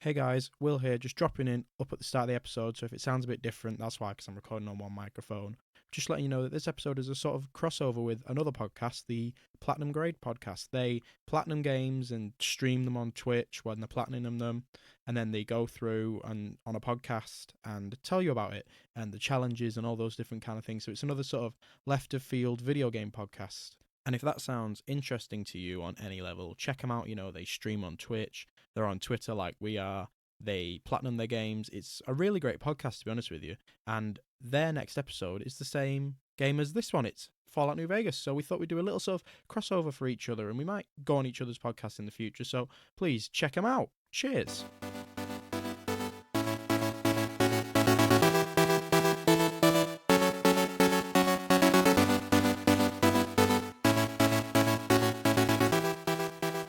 Hey guys, Will here, just dropping in up at the start of the episode, so if it sounds a bit different, that's why, because I'm recording on one microphone. Just letting you know that this episode is a sort of crossover with another podcast, the Platinum Grade podcast. They platinum games and stream them on Twitch when they're platinum them, and then they go through and on a podcast and tell you about it, and the challenges and all those different kind of things. So it's another sort of left of field video game podcast. And if that sounds interesting to you on any level, check them out. You know, they stream on Twitch. They're on Twitter like we are. They platinum their games. It's a really great podcast, to be honest with you. And their next episode is the same game as this one. It's Fallout New Vegas. So we thought we'd do a little sort of crossover for each other, and we might go on each other's podcasts in the future. So please check them out. Cheers.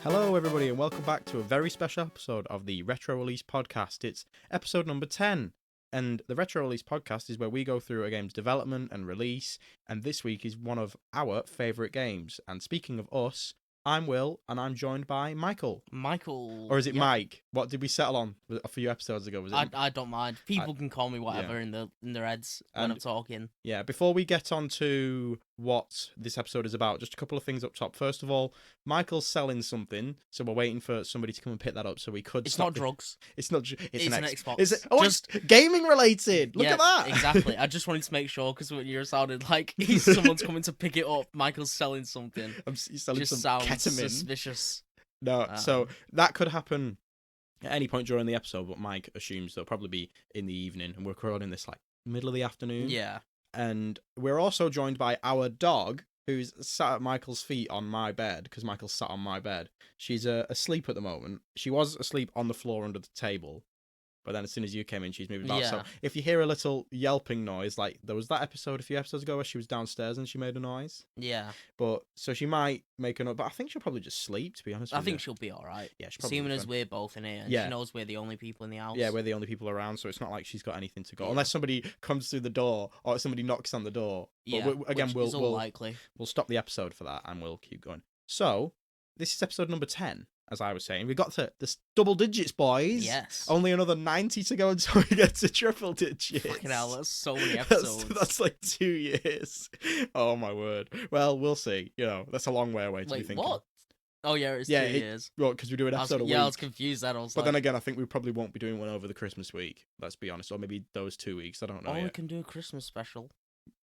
Hello, everybody, and welcome back to a very special episode of the Retro Release Podcast. It's episode number 10, and the Retro Release Podcast is where we go through a game's development and release, and this week is one of our favourite games. And speaking of us, I'm Will, and I'm joined by Michael. Michael. Or is it Mike? What did we settle on a few episodes ago? Was it? I don't mind. People can call me whatever in their heads when I'm talking. Yeah, before we get on to what this episode is about, just a couple of things up top. First of all, Michael's selling something, so we're waiting for somebody to come and pick that up so we could. It's not drugs. It's not. It's an Xbox. Is it? Oh, just it's gaming related. Look at that. Exactly. I just wanted to make sure because when you sounded like someone's coming to pick it up, Michael's selling something. He's selling just some sounds ketamine. Suspicious. No, so that could happen at any point during the episode, but Mike assumes they'll probably be in the evening, and we're recording this like middle of the afternoon. Yeah. And we're also joined by our dog, who's sat at Michael's feet on my bed, because Michael's sat on my bed. She's asleep at the moment. She was asleep on the floor under the table, but then as soon as you came in, she's moved about. Yeah. So if you hear a little yelping noise, like there was that episode a few episodes ago where she was downstairs and she made a noise. Yeah. But so she might make a noise, but I think she'll probably just sleep, to be honest with you. I think she'll be alright. Yeah, she'll probably Assuming as we're both in here, and she knows we're the only people in the house. Yeah, we're the only people around, so it's not like she's got anything to go. Yeah. Unless somebody comes through the door or somebody knocks on the door. But again, we'll stop the episode for that and we'll keep going. So, this is episode number 10. As I was saying, we got to this double digits, boys. Yes. Only another 90 to go until we get to triple digits. Fucking hell, that's so many episodes. That's like 2 years. Oh, my word. Well, we'll see. You know, that's a long way away to be thinking. What? Oh, yeah, it's 2 years. Well, because we do an episode a week. Yeah, I was confused then. But then again, I think we probably won't be doing one over the Christmas week. Let's be honest. Or maybe those 2 weeks. I don't know. Or yet. we can do a Christmas special.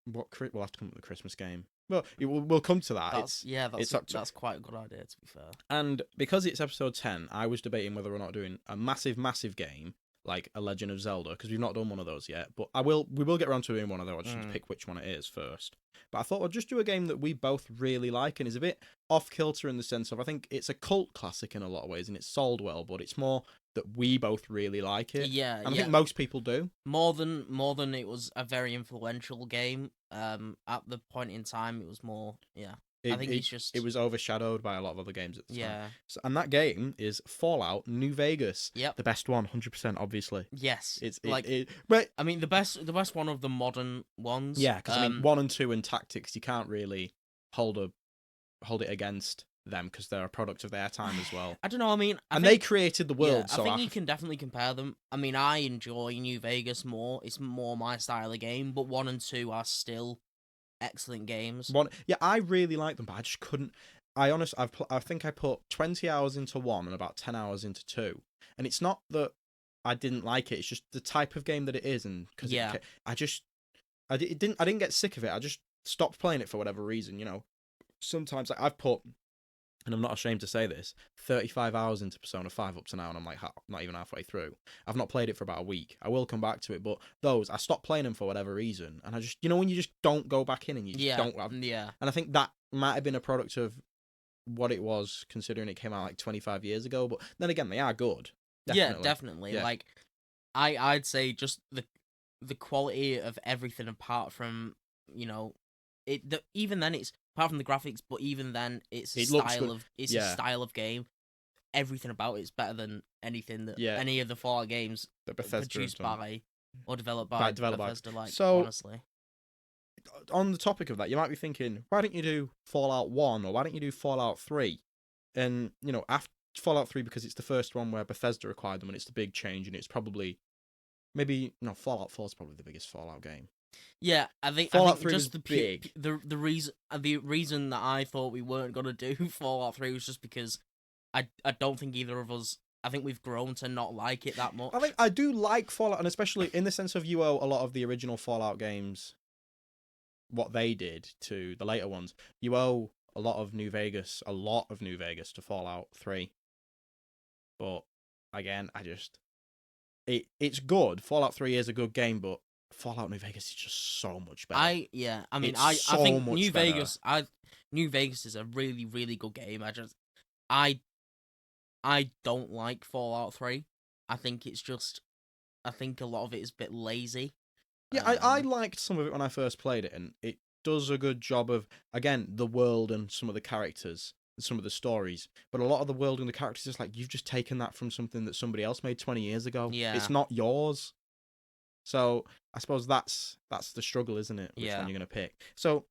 We'll have to come up with a Christmas game. Well, we'll come to that. That's quite a good idea, to be fair. And because it's episode 10, I was debating whether or not doing a massive game like a Legend of Zelda, because we've not done one of those yet. But we will get around to doing one of those. I just need to pick which one it is first. But I thought I'd just do a game that we both really like and is a bit off kilter in the sense of I think it's a cult classic in a lot of ways and it's sold well, but it's more that we both really like it. Yeah, and I think most people do. More than it was a very influential game. At the point in time, it was more. Yeah, I think it was overshadowed by a lot of other games at the time. Yeah. So, and that game is Fallout New Vegas. Yep. The best one, 100%, obviously. Yes. But I mean, the best one of the modern ones. Yeah, because I mean, 1 and 2 in tactics, you can't really hold it against them because they're a product of their time as well. I don't know. I mean, they created the world. Yeah, I think you can definitely compare them. I mean, I enjoy New Vegas more. It's more my style of game, but 1 and 2 are still excellent games. I really like them, but I just couldn't. I think I put 20 hours into 1 and about 10 hours into 2, and it's not that I didn't like it. It's just the type of game that it is, and because I didn't get sick of it. I just stopped playing it for whatever reason. You know, sometimes I've put. And I'm not ashamed to say this, 35 hours into Persona 5 up to now, and I'm like not even halfway through. I've not played it for about a week. I will come back to it, but I stopped playing them for whatever reason. And I just, when you just don't go back in and you just don't have... Yeah. And I think that might have been a product of what it was, considering it came out like 25 years ago. But then again, they are good. Definitely. Yeah, definitely. Yeah. Like, I'd say just the quality of everything apart from, even then it's... Apart from the graphics, but even then, it's a style of game. Everything about it is better than anything that any of the Fallout games produced by or developed by Bethesda. Honestly, on the topic of that, you might be thinking, why don't you do Fallout 1 or why don't you do Fallout 3? And after Fallout 3 because it's the first one where Bethesda acquired them, and it's the big change, and it's probably Fallout 4 is probably the biggest Fallout game. Yeah, I think Fallout 3 just was big. The reason that I thought we weren't gonna do Fallout 3 was just because I don't think either of us. I think we've grown to not like it that much. I think I do like Fallout, and especially in the sense of you owe a lot of the original Fallout games what they did to the later ones. You owe a lot of New Vegas to Fallout 3. But again, it's good. Fallout 3 is a good game, but Fallout New Vegas is just so much better. I think New Vegas is a really, really good game. I don't like Fallout 3. I think a lot of it is a bit lazy. Yeah, I liked some of it when I first played it, and it does a good job of, again, the world and some of the characters, some of the stories. But a lot of the world and the characters is like, you've just taken that from something that somebody else made 20 years ago. Yeah. It's not yours. So I suppose that's the struggle, isn't it? Which one you're going to pick. So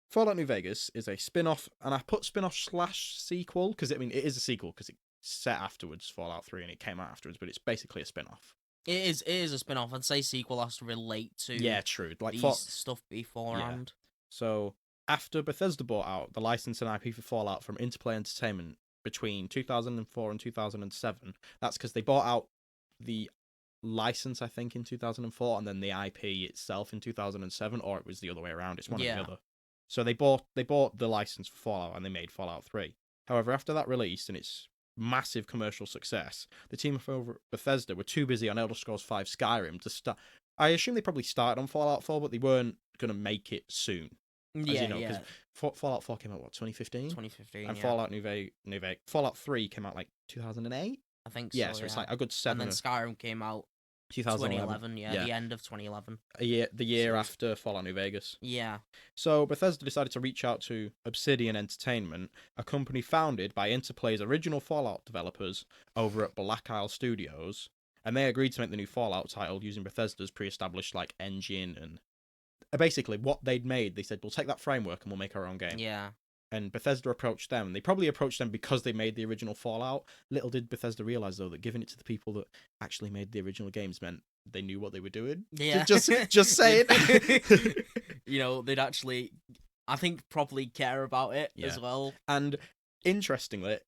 Fallout New Vegas is a spin-off, and I put spin-off / sequel, because it is a sequel, because it's set afterwards, Fallout 3, and it came out afterwards, but it's basically a spin-off. It is a spin-off. I'd say sequel has to relate to true. Like stuff beforehand. Yeah. So after Bethesda bought out the license and IP for Fallout from Interplay Entertainment between 2004 and 2007, that's because they bought out the license, I think, in 2004, and then the IP itself in 2007, or it was the other way around. It's one or the other. So they bought the license for Fallout, and they made Fallout 3. However, after that release and its massive commercial success, the team over at Bethesda were too busy on Elder Scrolls V Skyrim to start. I assume they probably started on Fallout 4, but they weren't going to make it soon. Because Fallout 4 came out, 2015? 2015, and Fallout Fallout 3 came out, 2008? I think so, yeah. So it's a good 7. And then Skyrim came out 2011, the end of 2011. The year after Fallout New Vegas. Yeah. So Bethesda decided to reach out to Obsidian Entertainment, a company founded by Interplay's original Fallout developers over at Black Isle Studios, and they agreed to make the new Fallout title using Bethesda's pre-established engine and basically what they'd made. They said, we'll take that framework and we'll make our own game. Yeah. And Bethesda approached them. They probably approached them because they made the original Fallout. Little did Bethesda realize, though, that giving it to the people that actually made the original games meant they knew what they were doing. Yeah. Just say it. They'd actually, I think, properly care about it as well. And interestingly,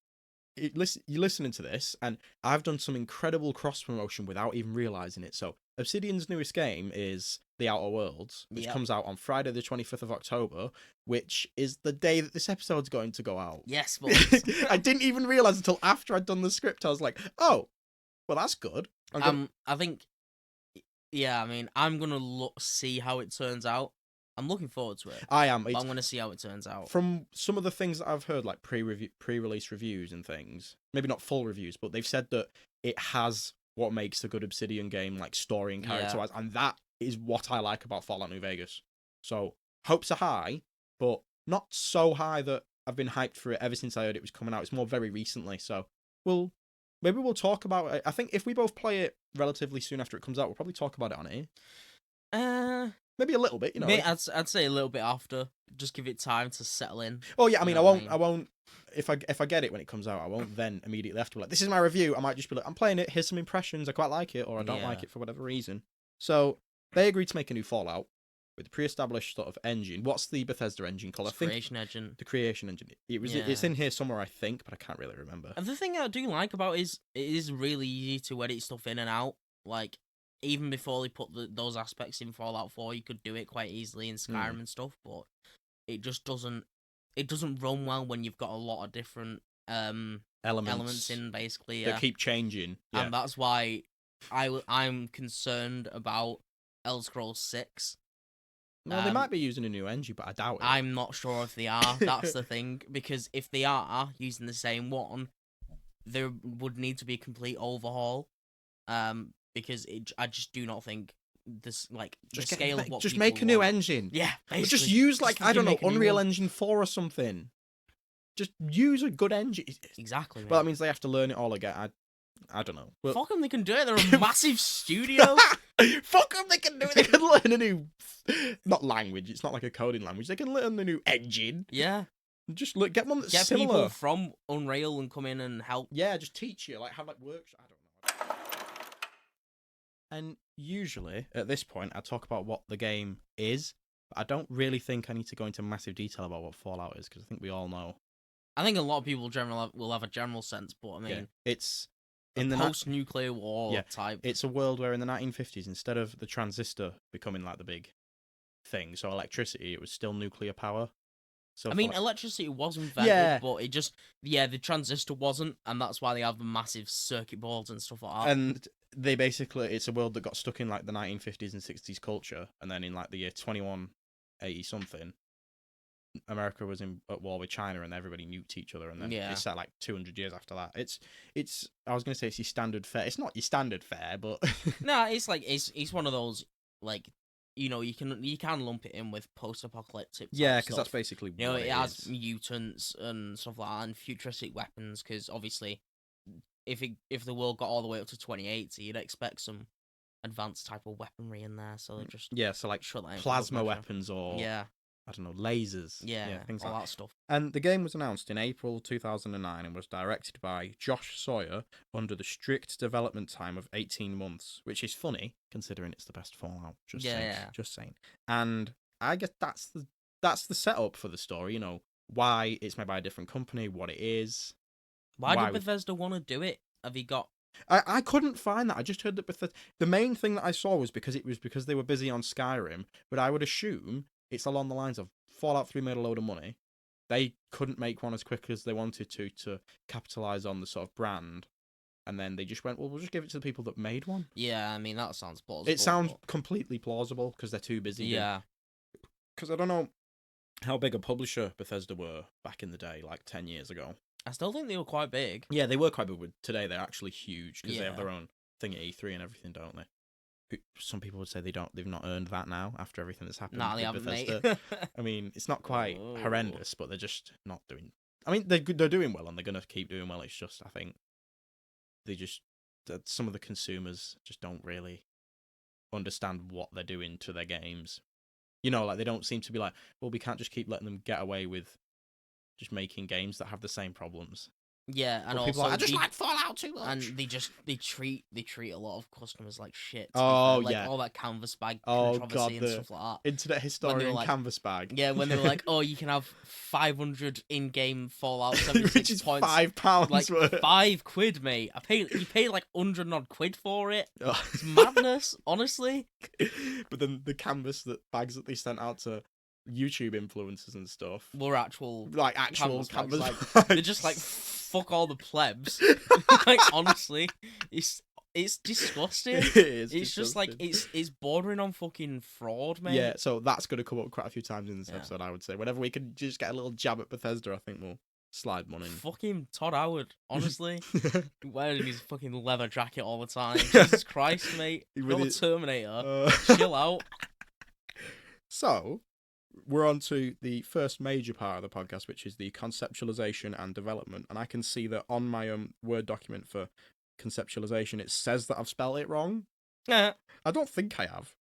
you're listening to this, and I've done some incredible cross-promotion without even realizing it. So Obsidian's newest game is The Outer Worlds, which comes out on Friday the 25th of October, which is the day that this episode's going to go out. Yes, boys. I didn't even realize until after I'd done the script. I was like, oh, well, that's good. I think, I'm going to see how it turns out. I'm looking forward to it. I am. I'm going to see how it turns out. From some of the things that I've heard, like pre-release reviews and things, maybe not full reviews, but they've said that it has what makes a good Obsidian game, like story and character-wise, and that is what I like about Fallout New Vegas. So, hopes are high, but not so high that I've been hyped for it ever since I heard it was coming out. It's more very recently, so maybe we'll talk about it. I think if we both play it relatively soon after it comes out, we'll probably talk about it on here. Maybe a little bit, I'd say a little bit after. Just give it time to settle in. Oh yeah, I won't. If I get it when it comes out, I won't then immediately after be like, this is my review. I might just be like, I'm playing it. Here's some impressions. I quite like it, or I don't like it for whatever reason. So they agreed to make a new Fallout with a pre-established sort of engine. What's the Bethesda engine called? Creation Engine. The Creation Engine. It's in here somewhere, I think, but I can't really remember. And the thing I do like about it is really easy to edit stuff in and out. Even before they put those aspects in Fallout 4, you could do it quite easily in Skyrim and stuff, but it just doesn't run well when you've got a lot of different elements in, basically. That keep changing. Yeah. And that's why I'm concerned about Elder Scrolls 6. Well, they might be using a new engine, but I doubt it. I'm not sure if they are. That's the thing, because if they are using the same one, there would need to be a complete overhaul. Because I just do not think this the scale of what just people make a new engine. Yeah, basically. Just use I don't know, Unreal Engine 4 or something. Just use a good engine. Exactly. Well, that means they have to learn it all again. I don't know. Well, fuck them, they can do it. They're a massive studio. Fuck them, they can do it. They can learn a new, not language. It's not like a coding language. They can learn the new engine. Yeah. Just look, get one that's Get similar. people from Unreal and come in and help. Yeah, just teach you, like have like workshops. I don't know. And usually at this point, I talk about what the game is. But I don't really think I need to go into massive detail about what Fallout is because I think we all know. I think a lot of people will have a general sense, but I mean, it's in the post-nuclear war type. It's a world where in the 1950s, instead of the transistor becoming like the big thing, so electricity, it was still nuclear power. So I mean, electricity was invented, but it just the transistor wasn't, and that's why they have the massive circuit boards and stuff like that. And they basically, it's a world that got stuck in like the 1950s and 60s culture, and then in like the year 2180 something, America was at war with China, and everybody nuked each other, and then it's set like 200 years after that. It's. I was gonna say it's your standard fare. It's not your standard fare, but no, it's like it's one of those like. You can lump it in with post-apocalyptic. Yeah, because that's basically what it has mutants and stuff like that, and futuristic weapons. Because obviously, if the world got all the way up to 2080, you'd expect some advanced type of weaponry in there. So they just so like plasma weapons or I don't know, lasers. Things all like that stuff. And the game was announced in April 2009 and was directed by Josh Sawyer under the strict development time of 18 months, which is funny considering it's the best Fallout. Just saying. And I guess that's the setup for the story. You know, why it's made by a different company, what it is. Why did Bethesda want to do it? Have you got? I couldn't find that. I just heard that Bethesda. The main thing that I saw was because they were busy on Skyrim, but I would assume it's along the lines of Fallout 3 made a load of money. They couldn't make one as quick as they wanted to capitalize on the sort of brand. And then they just went, well, we'll just give it to the people that made one. Yeah, I mean, that sounds plausible. It sounds completely plausible because they're too busy. Yeah. Because I don't know how big a publisher Bethesda were back in the day, like 10 years ago. I still think they were quite big. Yeah, they were quite big, but today they're actually huge because they have their own thing at E3 and everything, don't they? Some people would say they've not earned that now after everything that's happened. Nah, they haven't, Bethesda. mate. I mean, it's not quite horrendous, but they're just not doing. I mean, they're doing well, and they're gonna keep doing well. It's just, I think, some of the consumers just don't really understand what they're doing to their games. You know, like they don't seem to be like, well, we can't just keep letting them get away with just making games that have the same problems. Yeah, and also I just like Fallout too much. And they treat a lot of customers like shit. Oh like, yeah, all that canvas bag controversy and stuff like that. Internet historian canvas bag. Yeah, when they were like, oh, you can have 500 in-game Fallout 76 which is points, £5 like worth. £5, mate. You paid like 100 odd quid for it. It's madness, honestly. But then the canvas bags that they sent out to YouTube influencers and stuff were actual canvas like, they're just like fuck all the plebs. Like honestly, it's disgusting. It is. It's just like it's bordering on fucking fraud, mate. Yeah, so that's gonna come up quite a few times in this episode, I would say. Whenever we can just get a little jab at Bethesda, I think we'll slide one in. Fucking Todd Howard, honestly. Wearing his fucking leather jacket all the time. Jesus Christ, mate. You're a Terminator. Chill out. So, we're on to the first major part of the podcast, which is the conceptualization and development. And I can see that on my Word document for conceptualization, it says that I've spelled it wrong. Yeah. I don't think I have.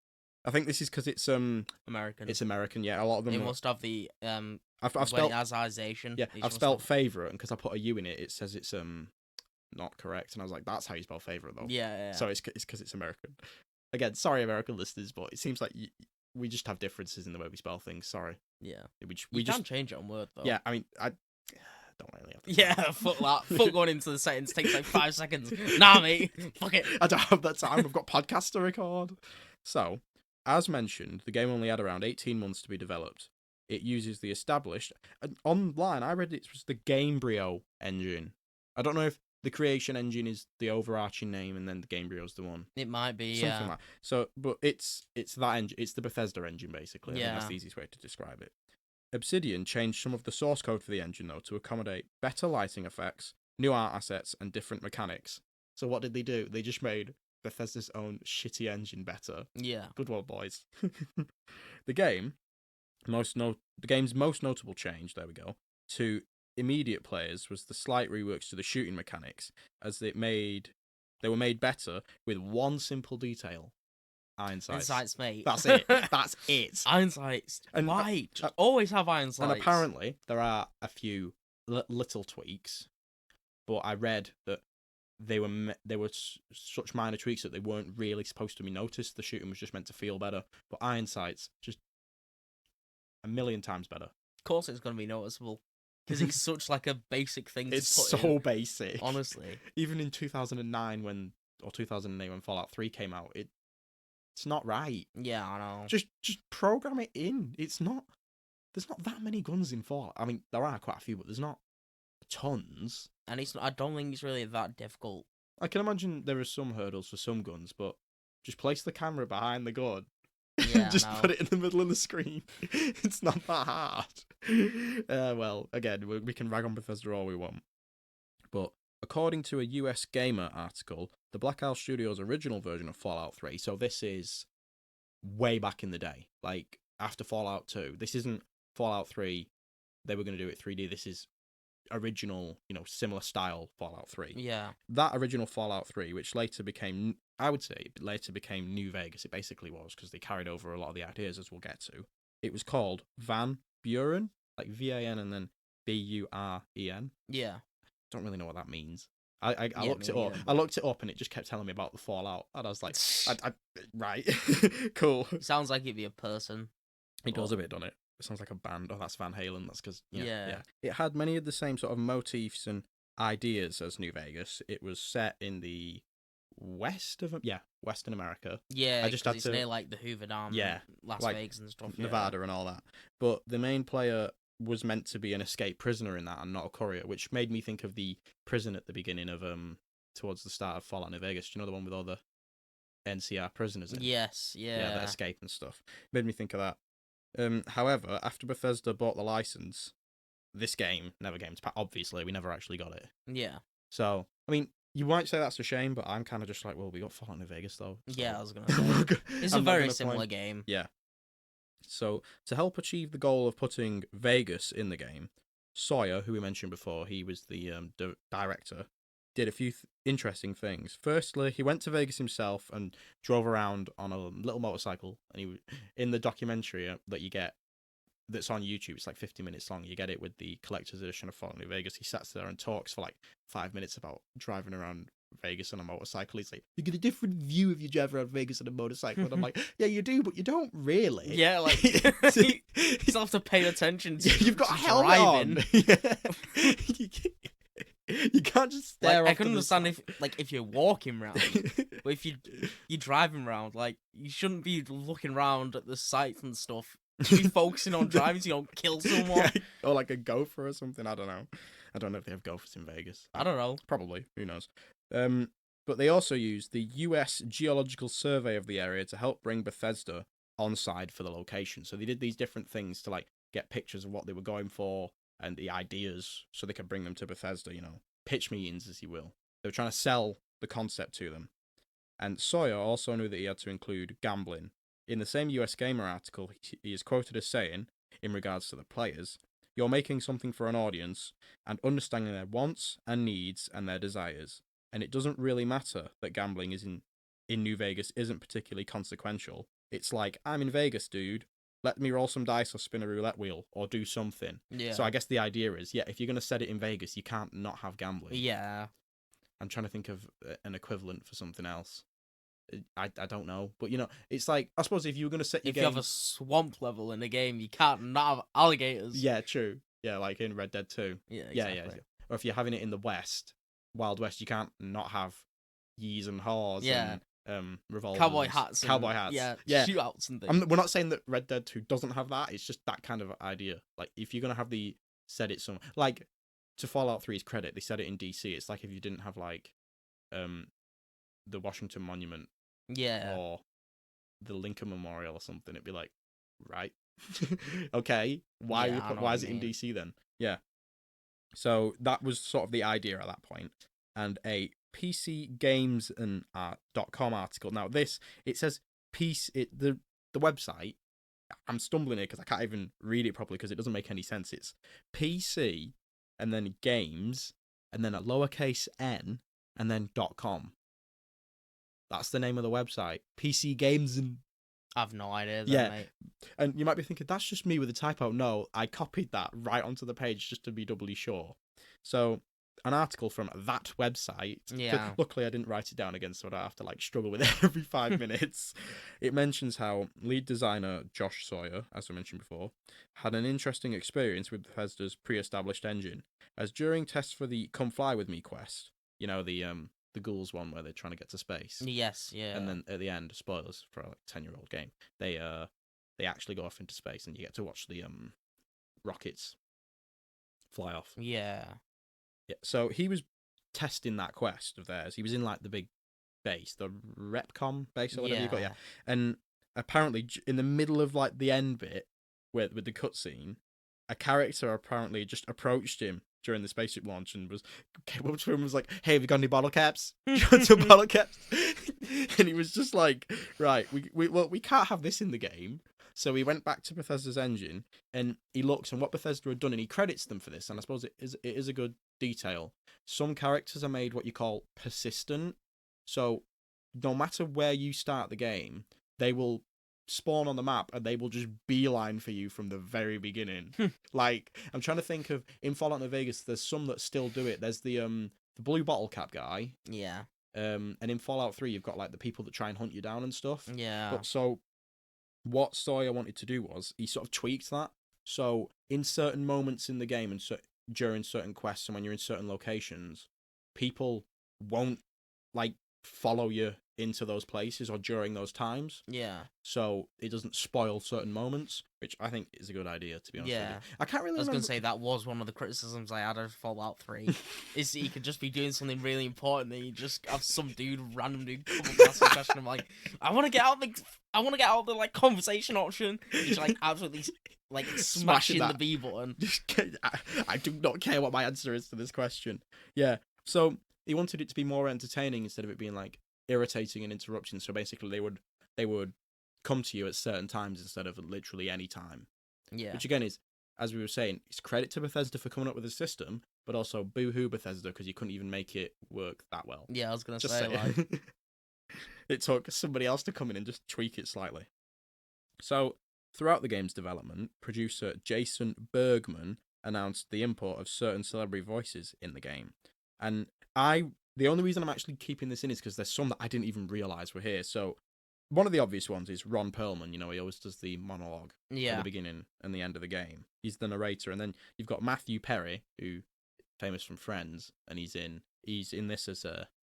I think this is because it's American. It's American, yeah. A lot of them. It must have the I've spelled Azization. Yeah, I've spelled favorite, and because I put a U in it, it says it's not correct. And I was like, that's how you spell favorite, though. Yeah. So it's because it's American. Again, sorry, American listeners, but it seems like we just have differences in the way we spell things. Sorry. Yeah. We just change it on Word, though. Yeah, I mean, I don't really have to. Yeah, fuck that. Fuck going into the settings takes like 5 seconds. Nah, mate. Fuck it. I don't have that time. I've got podcasts to record. So, as mentioned, the game only had around 18 months to be developed. It uses the established... Online, I read it was the Gamebryo engine. I don't know if the Creation engine is the overarching name and then the Gamebryo's the one. It might be, Something like that. So, but it's that engine. It's the Bethesda engine, basically. I think that's the easiest way to describe it. Obsidian changed some of the source code for the engine, though, to accommodate better lighting effects, new art assets, and different mechanics. So what did they do? They just made Bethesda's own shitty engine better. Yeah. Good one, boys. The game's most notable change, there we go, to immediate players was the slight reworks to the shooting mechanics, as they were made better with one simple detail. iron sights. Iron sights, mate. That's it. That's it. Iron sights. And, why? Just always have iron sights. And apparently there are a few little tweaks, but I read that they were such minor tweaks that they weren't really supposed to be noticed. The shooting was just meant to feel better. But iron sights, just a million times better. Of course it's going to be noticeable. Because it's such like a basic thing to It's put so in. basic. Honestly. Even in 2009 or 2008 when Fallout 3 came out, it's not right. Yeah, I know. Just program it in. There's not that many guns in Fallout. I mean, there are quite a few, but there's not tons. And I don't think it's really that difficult. I can imagine there are some hurdles for some guns, but just place the camera behind the gun. Yeah, just put it in the middle of the screen. It's not that hard. Well, again, we can rag on Bethesda all we want. But according to a US Gamer article, the Black Isle Studios' original version of Fallout 3, so this is way back in the day, like after Fallout 2. This isn't Fallout 3, they were going to do it 3D. This is original, similar style Fallout 3. Yeah. That original Fallout 3, which later became, I would say, New Vegas. It basically was, because they carried over a lot of the ideas, as we'll get to. It was called Van Buren, like VAN and then BUREN. Yeah. Don't really know what that means. I looked it up. Either, I looked it up and it just kept telling me about the Fallout, and I was like, right, cool. Sounds like it'd be a person. It does a bit, doesn't it? It sounds like a band. Oh, that's Van Halen. That's because Yeah. It had many of the same sort of motifs and ideas as New Vegas. It was set in the Western America. Yeah, I just had it's to near like the Hoover Dam, Yeah, Las like Vegas and stuff, Nevada and all that. But the main player was meant to be an escaped prisoner in that and not a courier, which made me think of the prison at the beginning of towards the start of Fallout New Vegas. Do you know the one with all the NCR prisoners in? Yes, yeah. That escape and stuff. Made me think of that. However, after Bethesda bought the license, this game never came to pass. Obviously, we never actually got it. Yeah. So, I mean, you might say that's a shame, but I'm kind of just like, well, we got Fallout New Vegas, though. So Yeah, I was going to say. It's a very similar game. Yeah. So, to help achieve the goal of putting Vegas in the game, Sawyer, who we mentioned before, he was the director, did a few interesting things. Firstly, he went to Vegas himself and drove around on a little motorcycle. And in the documentary that you get, that's on YouTube, it's like 50 minutes long. You get it with the collector's edition of Fallout New Vegas. He sits there and talks for like 5 minutes about driving around Vegas on a motorcycle. He's like, you get a different view if you drive around Vegas on a motorcycle. And I'm like, yeah, you do, but you don't really. Yeah, like you still have to pay attention to you've got a helmet driving. on. You can't just stare off I can understand if you're walking around, but if you're driving around, like you shouldn't be looking around at the sights and stuff. You should be focusing on driving so you don't kill someone. Yeah, or like a gopher or something. I don't know. I don't know if they have gophers in Vegas. I don't know. Probably. Who knows? But they also used the US Geological Survey of the area to help bring Bethesda on side for the location. So they did these different things to like get pictures of what they were going for and the ideas so they could bring them to Bethesda, pitch meetings, as you will. They were trying to sell the concept to them. And Sawyer also knew that he had to include gambling. In the same US Gamer article, he is quoted as saying, in regards to the players, "You're making something for an audience and understanding their wants and needs and their desires. And it doesn't really matter that gambling in New Vegas isn't particularly consequential. It's like, I'm in Vegas, dude. Let me roll some dice or spin a roulette wheel or do something." Yeah. So I guess the idea is, if you're going to set it in Vegas, you can't not have gambling. Yeah. I'm trying to think of an equivalent for something else. I don't know. But, it's like, I suppose if you were going to set your game... If you have a swamp level in a game, you can't not have alligators. Yeah, true. Yeah, like in Red Dead 2. Yeah, exactly. Yeah. Or if you're having it in the West, Wild West, you can't not have yees and haws and revolvers. Cowboy hats. Yeah. Shootouts and things. We're not saying that Red Dead 2 doesn't have that. It's just that kind of idea. Like, if you're going to have set it somewhere... Like, to Fallout 3's credit, they set it in DC. It's like if you didn't have, like, the Washington Monument. Yeah. Or the Lincoln Memorial or something. It'd be like, right. Okay. Why is it in DC then? Yeah. So that was sort of the idea at that point. And a PCGamesand.com article. Now it says the website. I'm stumbling here because I can't even read it properly because it doesn't make any sense. It's PC and then games and then a lowercase n and then .com. That's the name of the website. PC Games and... I've no idea. Mate. And you might be thinking, that's just me with a typo. No, I copied that right onto the page just to be doubly sure. So, an article from that website. Yeah. Luckily, I didn't write it down again, so I don't have to like struggle with it every 5 minutes. It mentions how lead designer Josh Sawyer, as I mentioned before, had an interesting experience with Bethesda's pre-established engine, as during tests for the Come Fly With Me quest, you know, the ghouls one where they're trying to get to space. Yes, yeah. And then at the end, spoilers for a 10-year-old game, they actually go off into space and you get to watch the rockets fly off. Yeah. Yeah. So he was testing that quest of theirs. He was in like the big base, the Repcom base or whatever you got, yeah. And apparently in the middle of like the end bit with the cutscene, a character apparently just approached him during the spaceship launch and came up to him and was like, "Hey, have you got any bottle caps? Do you want some bottle caps?" And he was just like, "Right, we can't have this in the game." So he went back to Bethesda's engine and he looks and what Bethesda had done, and he credits them for this. And I suppose it is a good detail. Some characters are made what you call persistent. So no matter where you start the game, they will spawn on the map and they will just beeline for you from the very beginning. Like, I'm trying to think of, in Fallout New Vegas, there's some that still do it. There's the blue bottle cap guy. Yeah. And in Fallout 3, you've got like the people that try and hunt you down and stuff. Yeah. But so what Sawyer wanted to do was he sort of tweaked that. So in certain moments in the game and during certain quests and when you're in certain locations, people won't like follow you into those places or during those times. Yeah. So it doesn't spoil certain moments, which I think is a good idea, to be honest with you. I can't really I was going to say, that was one of the criticisms I had of Fallout 3, is that you could just be doing something really important and you just have some random dude come up and ask a question. I'm like, I want to get out the like conversation option. You're like absolutely like smashing the B button. I do not care what my answer is to this question. Yeah. So he wanted it to be more entertaining instead of it being like irritating and interrupting. So basically they would come to you at certain times instead of literally any time. Yeah. Which again is, as we were saying, it's credit to Bethesda for coming up with a system, but also boo-hoo Bethesda because you couldn't even make it work that well. Yeah, I was going to say, like... It took somebody else to come in and just tweak it slightly. So, throughout the game's development, producer Jason Bergman announced the import of certain celebrity voices in the game. And the only reason I'm actually keeping this in is because there's some that I didn't even realise were here. So, one of the obvious ones is Ron Perlman. You know, he always does the monologue at the beginning and the end of the game. He's the narrator. And then you've got Matthew Perry, who famous from Friends, and he's in this as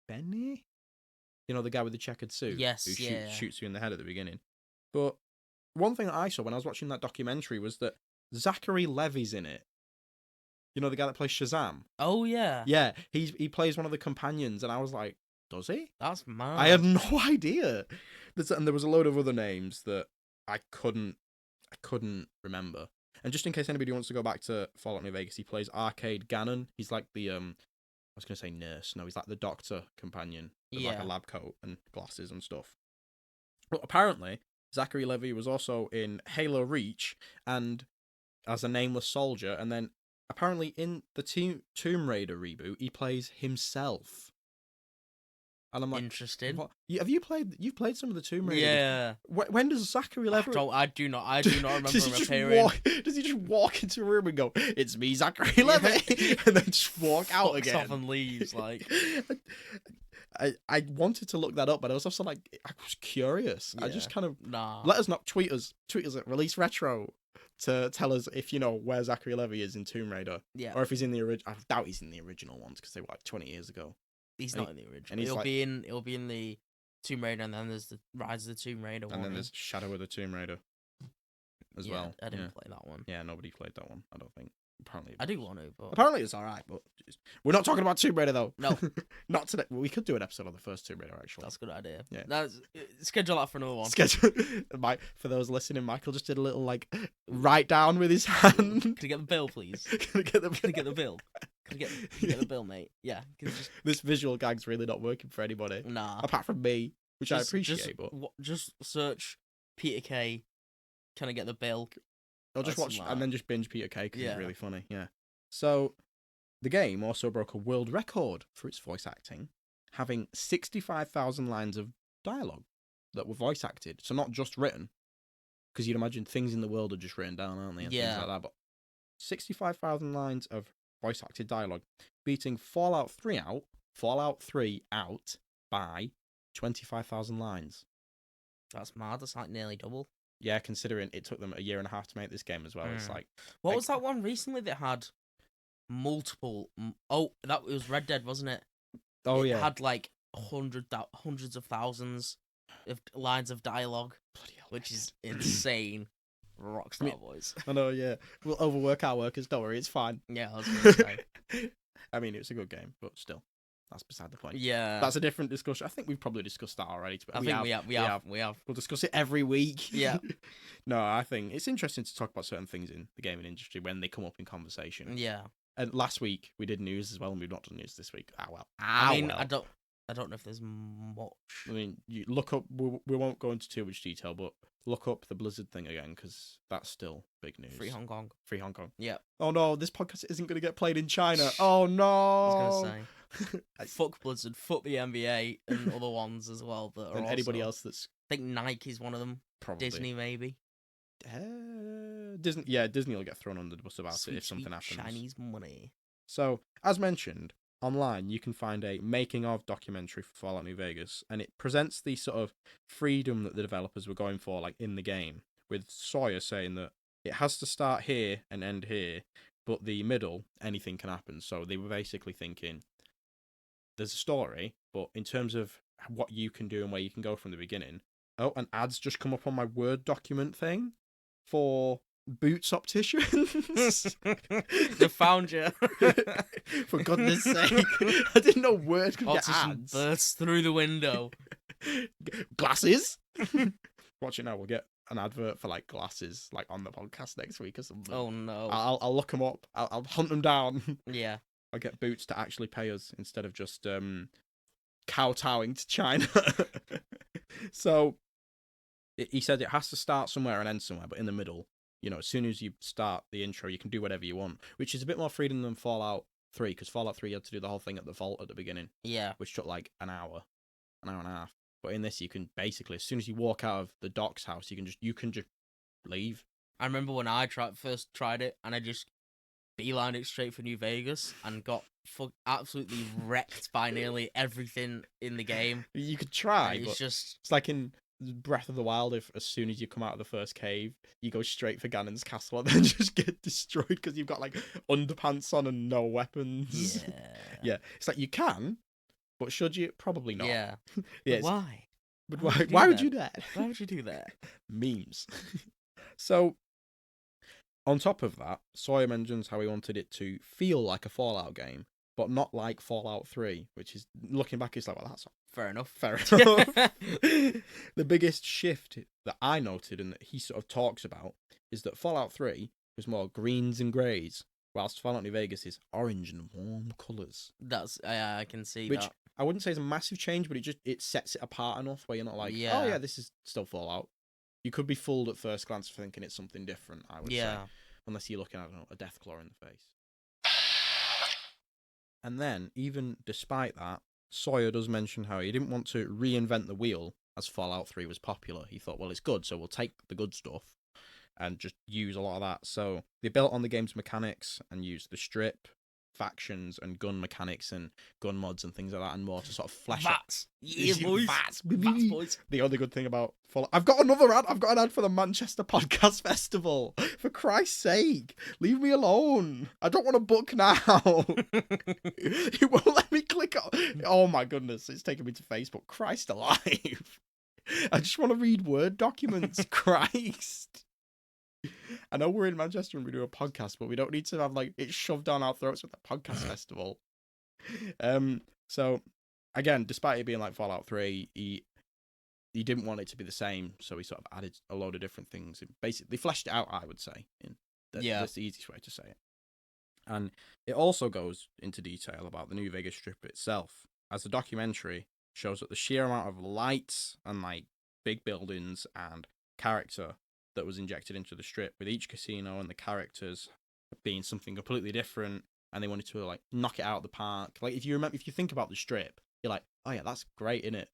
Benny? You know, the guy with the checkered suit? Yes, who shoots you in the head at the beginning. But one thing that I saw when I was watching that documentary was that Zachary Levi's in it. You know, the guy that plays Shazam? Oh, yeah. Yeah, he plays one of the companions, and I was like, does he? That's mad. I had no idea. And there was a load of other names that I couldn't remember. And just in case anybody wants to go back to Fallout New Vegas, he plays Arcade Gannon. He's like the I was going to say nurse. No, he's like the doctor companion with like a lab coat and glasses and stuff. But apparently, Zachary Levi was also in Halo Reach and as a nameless soldier. And then apparently in the Tomb Raider reboot, he plays himself. And I'm like, interesting. What? You've played some of the Tomb Raider? Yeah. When does Zachary Levi? I do not remember him appearing. Does he just walk into a room and go, "It's me, Zachary Levi," and then just walk out again? Off and leaves. Like, I wanted to look that up, but I was also like, I was curious. Yeah. I just kind of Nah. Let us not tweet us at Release Retro to tell us if you know where Zachary Levi is in Tomb Raider. Yeah. Or if he's in the original. I doubt he's in the original ones because they were like 20 years ago. He's not in the original. It'll be in the Tomb Raider, and then there's the Rise of the Tomb Raider one. And then there's Shadow of the Tomb Raider as well. I didn't play that one. Yeah, nobody played that one, I don't think. Apparently, I do want to, but apparently it's alright, but we're not talking about Tomb Raider though. No. Not today. We could do an episode on the first Tomb Raider, actually. That's a good idea. Yeah. Schedule that for another one. For those listening, Michael just did a little like write down with his hand. Can I get the bill, please? Can I get the bill? Can I get the bill? Can I get the bill, mate? Yeah. This visual gag's really not working for anybody. Nah. Apart from me, which I appreciate, but just search Peter Kay. Can I get the bill? I'll just watch and then just binge Peter Kay because it's really funny. Yeah. So, the game also broke a world record for its voice acting, having 65,000 lines of dialogue that were voice acted. So not just written, because you'd imagine things in the world are just written down, aren't they? And things like that. But 65,000 lines of voice acted dialogue, beating Fallout 3 out by 25,000 lines. That's mad. That's like nearly double. Yeah, considering it took them a year and a half to make this game as well. It's like, what was that one recently that had multiple? That was Red Dead, wasn't it? Oh, it had like hundreds of thousands of lines of dialogue, which is insane. Rockstar boys. I know, yeah. We'll overwork our workers, don't worry, it's fine. Yeah, I was gonna say. I mean, it's a good game, but still, that's beside the point. Yeah. That's a different discussion. I think we've probably discussed that already. We have. We'll discuss it every week. Yeah. No, I think it's interesting to talk about certain things in the gaming industry when they come up in conversation. Yeah. And last week we did news as well, and we've not done news this week. I don't know if there's much. I mean, you look up. We won't go into too much detail, but look up the Blizzard thing again, because that's still big news. Free Hong Kong. Yeah. Oh no, this podcast isn't going to get played in China. Oh no. I was going to say. Fuck Blizzard. Fuck the NBA and other ones as well. That are and anybody else that's. I think Nike's one of them. Probably. Disney maybe. Disney. Yeah, Disney will get thrown under the bus about Sweet, it if something happens. Chinese money. So, as mentioned, online you can find a making of documentary for Fallout New Vegas, and it presents the sort of freedom that the developers were going for, like in the game, with Sawyer saying that it has to start here and end here, but the middle, anything can happen. So they were basically thinking, there's a story, but in terms of what you can do and where you can go from the beginning. Oh, and ads just come up on my Word document thing for Boots Opticians. They found you. For goodness sake. I didn't know Word could get ads. Burst through the window. Glasses? Watch it now, we'll get an advert for like glasses like on the podcast next week or something. Oh no. I'll look them up. I'll hunt them down. Yeah. I'll get Boots to actually pay us instead of just kowtowing to China. So he said it has to start somewhere and end somewhere, but in the middle, you know, as soon as you start the intro, you can do whatever you want, which is a bit more freedom than Fallout 3, because Fallout 3 you had to do the whole thing at the vault at the beginning. Yeah. Which took like an hour and a half. But in this, you can basically, as soon as you walk out of the doc's house, you can just leave. I remember when I first tried it, and I just beelined it straight for New Vegas and got absolutely wrecked by nearly everything in the game. You could try, and but it's like in Breath of the Wild, if as soon as you come out of the first cave, you go straight for Ganon's castle and then just get destroyed because you've got like underpants on and no weapons. Yeah. Yeah. It's like you can, but should you? Probably not. Yeah. Yeah. Why? But why would you do that? Why would you do that? Memes. So, on top of that, Sawyer mentions how he wanted it to feel like a Fallout game, but not like Fallout 3, which is, looking back, it's like, well, that's fair enough. Fair enough. The biggest shift that I noted and that he sort of talks about is that Fallout 3 was more greens and greys, whilst Fallout New Vegas is orange and warm colours. That's I can see which that. I wouldn't say is a massive change, but it sets it apart enough where you're not like, oh yeah, this is still Fallout. You could be fooled at first glance for thinking it's something different, I would say. Unless you're looking at, I don't know, a Deathclaw in the face. And then, even despite that, Sawyer does mention how he didn't want to reinvent the wheel as Fallout 3 was popular. He thought, well, it's good, so we'll take the good stuff and just use a lot of that. So they built on the game's mechanics and used the strip, factions, and gun mechanics and gun mods and things like that and more to sort of flesh out. Yeah, boys. Vats, boys. The other good thing about Fallout... I've got another ad. I've got an ad for the Manchester Podcast Festival. For Christ's sake, leave me alone. I don't want to book now. It won't let me click on... Oh my goodness, it's taking me to Facebook. Christ alive. I just want to read Word documents. Christ. I know we're in Manchester and we do a podcast, but we don't need to have like it shoved down our throats with the podcast festival. So again, despite it being like Fallout 3, he didn't want it to be the same, so he sort of added a load of different things. Basically, fleshed it out, I would say. That's the easiest way to say it. And it also goes into detail about the New Vegas Strip itself, as the documentary shows that the sheer amount of lights and like big buildings and character that was injected into the strip, with each casino and the characters being something completely different, and they wanted to like knock it out of the park. Like if you think about the strip, you're like, oh yeah, that's great, innit?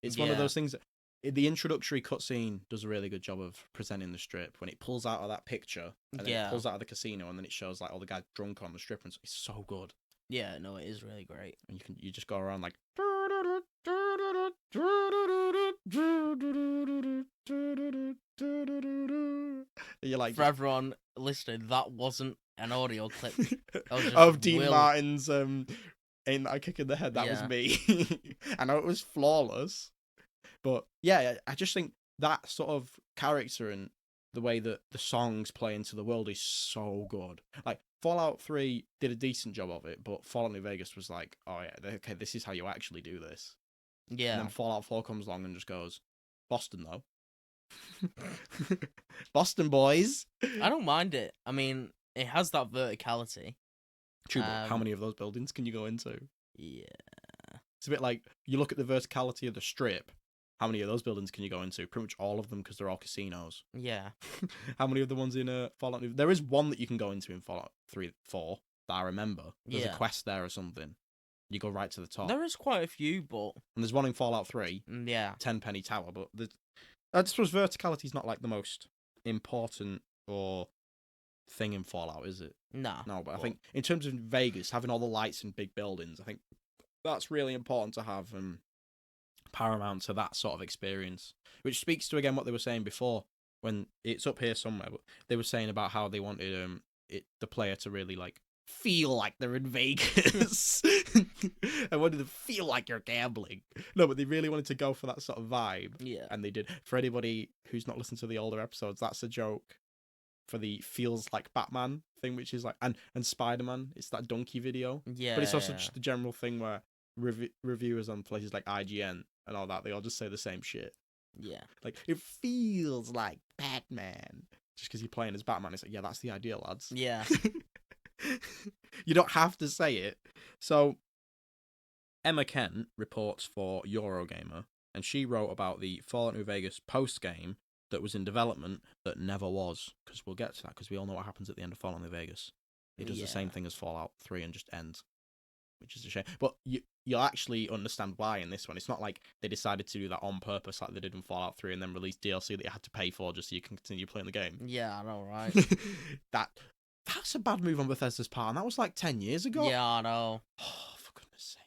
It's one of those things that the introductory cutscene does a really good job of presenting the strip when it pulls out of that picture and then it pulls out of the casino and then it shows like all the guys drunk on the strip and it's so good. Yeah, no, it is really great. And you just go around like you're like for everyone listening, that wasn't an audio clip of Dean Martin's ain't that a kick in the head? That was me. I know it was flawless. But yeah, I just think that sort of character and the way that the songs play into the world is so good. Like Fallout 3 did a decent job of it, but Fallout New Vegas was like, oh yeah, okay, this is how you actually do this. Yeah. And then Fallout 4 comes along and just goes, Boston though. Boston boys. I don't mind it. I mean, it has that verticality. True, but how many of those buildings can you go into? Yeah. It's a bit like, you look at the verticality of the strip, how many of those buildings can you go into? Pretty much all of them, because they're all casinos. Yeah. How many of the ones in Fallout New... There is one that you can go into in Fallout 4 that I remember. There's a quest there or something. You go right to the top. There is quite a few, but... And there's one in Fallout 3. Yeah. 10-penny tower, but... I suppose verticality is not like the most important or thing in Fallout, is it? Nah. No, but I think in terms of Vegas, having all the lights and big buildings, I think that's really important to have paramount to that sort of experience, which speaks to, again, what they were saying before, when it's up here somewhere, but they were saying about how they wanted the player to really, like, feel like they're in Vegas. I wanted to feel like you're gambling. No, but they really wanted to go for that sort of vibe. Yeah. And they did. For anybody who's not listened to the older episodes, that's a joke for the feels like Batman thing, which is like, and Spider-Man, it's that donkey video. Yeah. But it's also just the general thing where reviewers on places like IGN and all that, they all just say the same shit. Yeah. Like, it feels like Batman. Just because you're playing as Batman, it's like, yeah, that's the idea, lads. Yeah. You don't have to say it. So, Emma Kent reports for Eurogamer, and she wrote about the Fallout New Vegas post-game that was in development that never was, because we'll get to that, because we all know what happens at the end of Fallout New Vegas. It does the same thing as Fallout 3 and just ends, which is a shame. But you'll actually understand why in this one. It's not like they decided to do that on purpose like they did in Fallout 3 and then release DLC that you had to pay for just so you can continue playing the game. Yeah, I know, right? That's a bad move on Bethesda's part, and that was like 10 years ago. Yeah, I know. Oh, for goodness sake.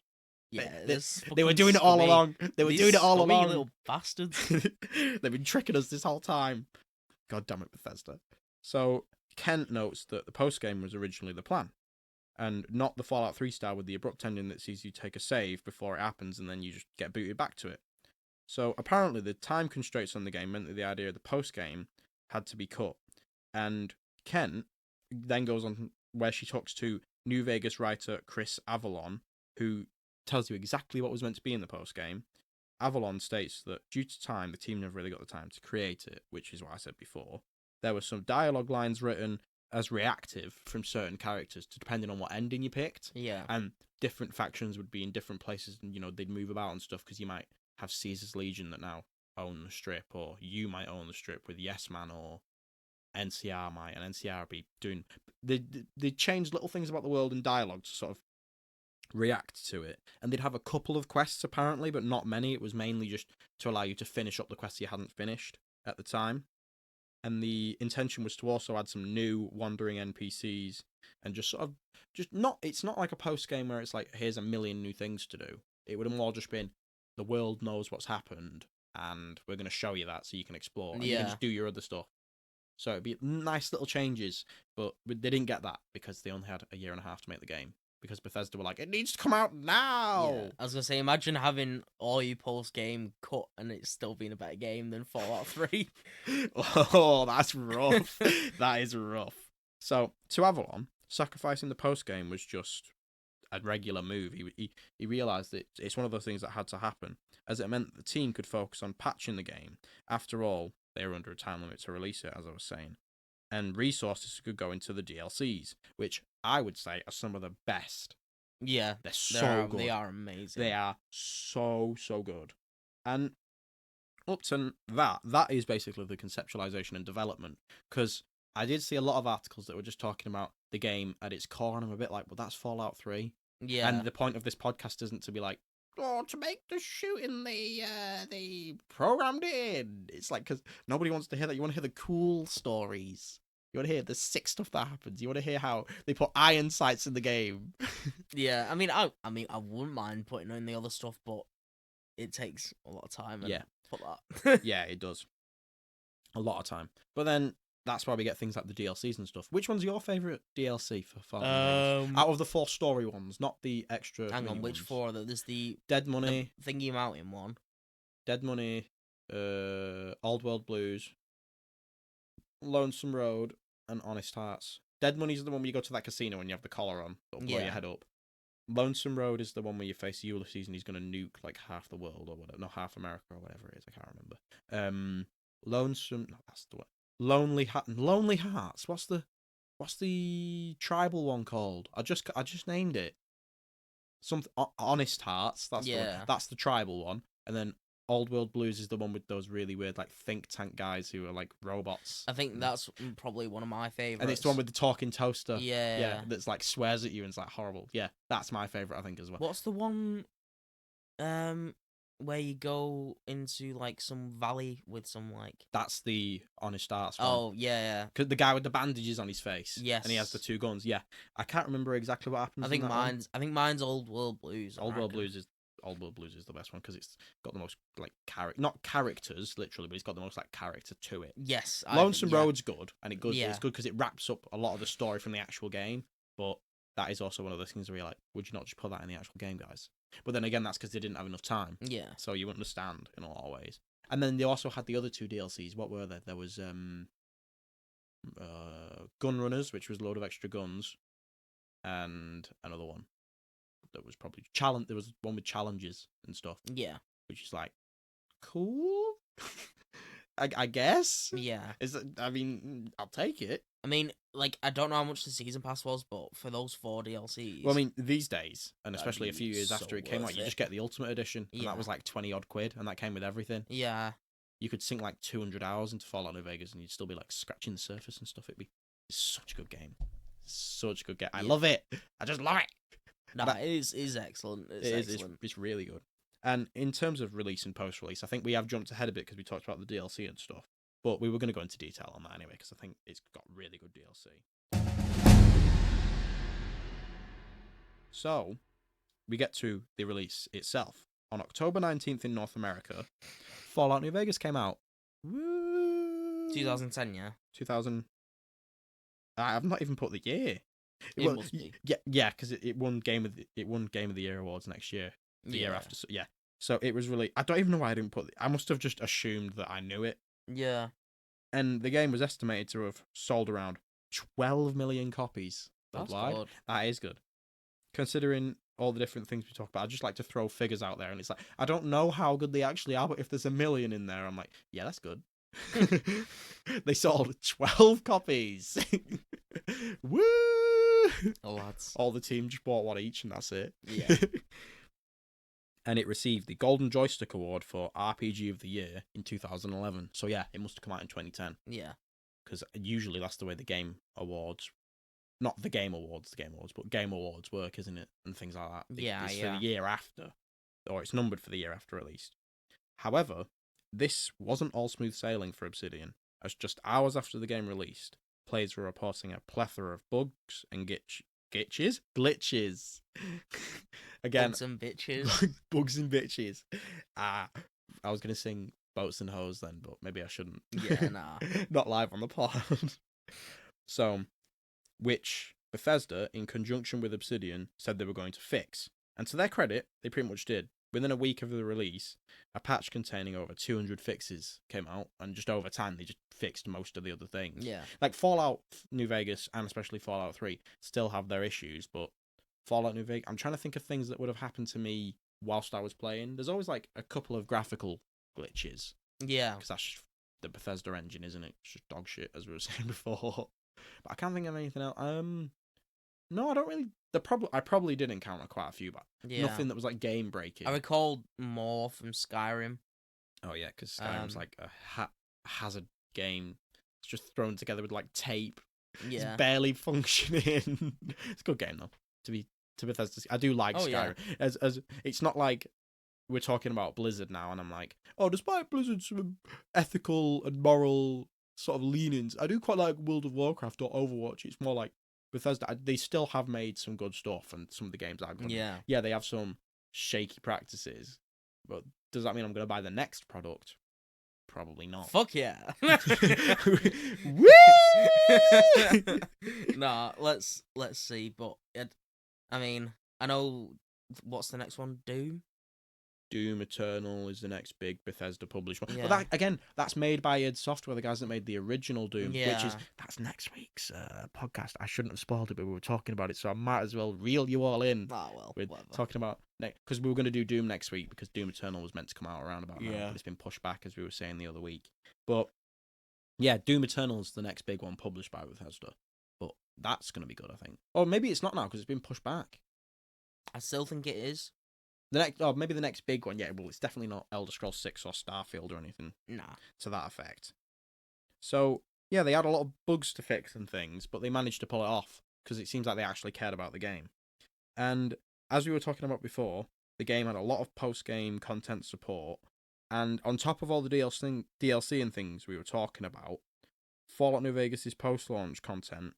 Yeah, they were doing it all along. They were doing it all along. Little bastards. They've been tricking us this whole time. God damn it, Bethesda. So, Kent notes that the post-game was originally the plan, and not the Fallout 3 style with the abrupt ending that sees you take a save before it happens and then you just get booted back to it. So, apparently, the time constraints on the game meant that the idea of the post-game had to be cut. And Kent then goes on where she talks to New Vegas writer Chris Avalon, who tells you exactly what was meant to be in the post-game. Avalon states that due to time, the team never really got the time to create it, which is what I said before. There were some dialogue lines written as reactive from certain characters, depending on what ending you picked. Yeah. And different factions would be in different places, and, they'd move about and stuff, because you might have Caesar's Legion that now own the strip, or you might own the strip with Yes Man, or NCR might, and NCR be doing... They changed little things about the world and dialogue to sort of react to it. And they'd have a couple of quests, apparently, but not many. It was mainly just to allow you to finish up the quests you hadn't finished at the time. And the intention was to also add some new wandering NPCs and just sort of... It's not like a post-game where it's like, here's a million new things to do. It would have more just been, the world knows what's happened, and we're going to show you that so you can explore. And you can just do your other stuff. So it'd be nice little changes, but they didn't get that because they only had a year and a half to make the game. Because Bethesda were like, it needs to come out now! Yeah. I was going to say, imagine having all your post-game cut and it's still being a better game than Fallout 3. Oh, that's rough. That is rough. So, to Avalon, sacrificing the post-game was just a regular move. He realised that it's one of those things that had to happen, as it meant that the team could focus on patching the game. After all, they were under a time limit to release it, as I was saying. And resources could go into the DLCs, which I would say are some of the best. Yeah. They're so good. They are amazing. They are so good. And up to that is basically the conceptualization and development. Because I did see a lot of articles that were just talking about the game at its core, and I'm a bit like, well, that's Fallout 3. Yeah. And the point of this podcast isn't to be like, to make the shooting, they programmed it in. It's like, because nobody wants to hear that. You want to hear the cool stories. You want to hear the sick stuff that happens. You want to hear how they put iron sights in the game. Yeah, I mean, I wouldn't mind putting in the other stuff, but it takes a lot of time. And put that. Yeah, it does. A lot of time. But then that's why we get things like the DLCs and stuff. Which one's your favourite DLC for Fallout New Vegas? Out of the 4 story ones, not the extra. Hang on, which ones. 4? There's the Dead Money, the Thingy Mountain one. Dead Money, Old World Blues, Lonesome Road, and Honest Hearts. Dead Money is the one where you go to that casino and you have the collar on, that'll blow your head up. Lonesome Road is the one where you face Ulysses and he's going to nuke like half the world or whatever, no, half America or whatever it is. I can't remember. Lonesome, no, that's the one. Lonely Hearts. What's the tribal one called? I just named it. Something Honest Hearts. That's the one. That's the tribal one, and then Old World Blues is the one with those really weird like think tank guys who are like robots. I think that's probably one of my favorites. And it's the one with the talking toaster. Yeah. That's like swears at you and it's like horrible. Yeah, that's my favorite, I think, as well. What's the one where you go into like some valley with some like... That's the Honest Hearts one. Oh, yeah. Because the guy with the bandages on his face. Yes. And he has the 2 guns. Yeah. I can't remember exactly what happens. I think mine's Old World Blues. Old World Blues is the best one because it's got the most like not characters literally, but it's got the most like character to it. Yes. Lonesome Road's good, and it's good because it wraps up a lot of the story from the actual game. But that is also one of those things where you're like, would you not just put that in the actual game, guys? But then again, that's because they didn't have enough time. Yeah. So you understand in a lot of ways. And then they also had the other 2 DLCs. What were they? There was Gun Runners, which was a load of extra guns, and another one that was probably challenge. There was one with challenges and stuff. Yeah. Which is like cool. I guess. Yeah. I mean, I'll take it. I mean, like, I don't know how much the season pass was, but for those 4 DLCs... Well, I mean, these days, and especially a few years after it came out, you just get the Ultimate Edition, and that was like 20-odd quid, and that came with everything. Yeah. You could sink like 200 hours into Fallout New Vegas, and you'd still be like scratching the surface and stuff. It's such a good game. Such a good game. I love it. I just love it. No, it is excellent. It's really good. And in terms of release and post-release, I think we have jumped ahead a bit because we talked about the DLC and stuff. But we were going to go into detail on that anyway, because I think it's got really good DLC. So, we get to the release itself. On October 19th in North America, Fallout New Vegas came out. Woo! 2010, yeah. 2000. I've not even put the year. It must be. Yeah, because it won Game of the Year awards next year. The year after. Yeah. So it was really. I don't even know why I didn't put. I must have just assumed that I knew it. Yeah. And the game was estimated to have sold around 12 million copies worldwide. That's good. That is good. Considering all the different things we talk about, I just like to throw figures out there, and it's like, I don't know how good they actually are, but if there's 1 million in there, I'm like, yeah, that's good. They sold 12 copies. Woo! Oh, lads. All the team just bought one each, and that's it. Yeah. And it received the Golden Joystick Award for RPG of the Year in 2011. So yeah, it must have come out in 2010. Yeah. Because usually that's the way the game awards, not the game awards, but game awards work, isn't it? And things like that. It's for the year after, or it's numbered for the year after release. However, this wasn't all smooth sailing for Obsidian, as just hours after the game released, players were reporting a plethora of bugs and glitches. Again, bugs and bitches. Bugs and bitches. I was going to sing Boats and Hoes then, but maybe I shouldn't. Yeah, nah. Not live on the pod. So, which Bethesda, in conjunction with Obsidian, said they were going to fix. And to their credit, they pretty much did. Within a week of the release, a patch containing over 200 fixes came out, and just over time, they just fixed most of the other things. Yeah. Like Fallout New Vegas, and especially Fallout 3, still have their issues, but Fallout New Vegas, I'm trying to think of things that would have happened to me whilst I was playing. There's always like a couple of graphical glitches. Yeah. Because that's just the Bethesda engine, isn't it? It's just dog shit, as we were saying before. But I can't think of anything else. No, I don't really. I probably did encounter quite a few, but nothing that was like game breaking. I recalled more from Skyrim. Oh yeah, because Skyrim's like a hazard game. It's just thrown together with like tape. Yeah. It's barely functioning. It's a good game though. To Bethesda, I do like Skyrim. Yeah. As it's not like we're talking about Blizzard now, and I'm like, oh, despite Blizzard's ethical and moral sort of leanings, I do quite like World of Warcraft or Overwatch. It's more like Bethesda. They still have made some good stuff, and some of the games I've gone. Yeah, they have some shaky practices, but does that mean I'm going to buy the next product? Probably not. Fuck yeah. Woo! Nah, let's see. But I mean, I know what's the next one. Doom Eternal is the next big Bethesda published one. Yeah. But that's made by id Software, the guys that made the original Doom, Yeah. that's next week's podcast. I shouldn't have spoiled it, but we were talking about it, so I might as well reel you all in. Oh well, we're whatever. talking about because we were going to do Doom next week because Doom Eternal was meant to come out around about now, but it's been pushed back as we were saying the other week. But yeah, Doom Eternal is the next big one published by Bethesda, but that's going to be good, I think. Or maybe it's not now because it's been pushed back. I still think it is. Maybe the next big one. Yeah, well, it's definitely not Elder Scrolls 6 or Starfield or anything. Nah. To that effect. So, yeah, they had a lot of bugs to fix and things, but they managed to pull it off because it seems like they actually cared about the game. And as we were talking about before, the game had a lot of post-game content support, and on top of all the DLC and things we were talking about, Fallout New Vegas' post-launch content,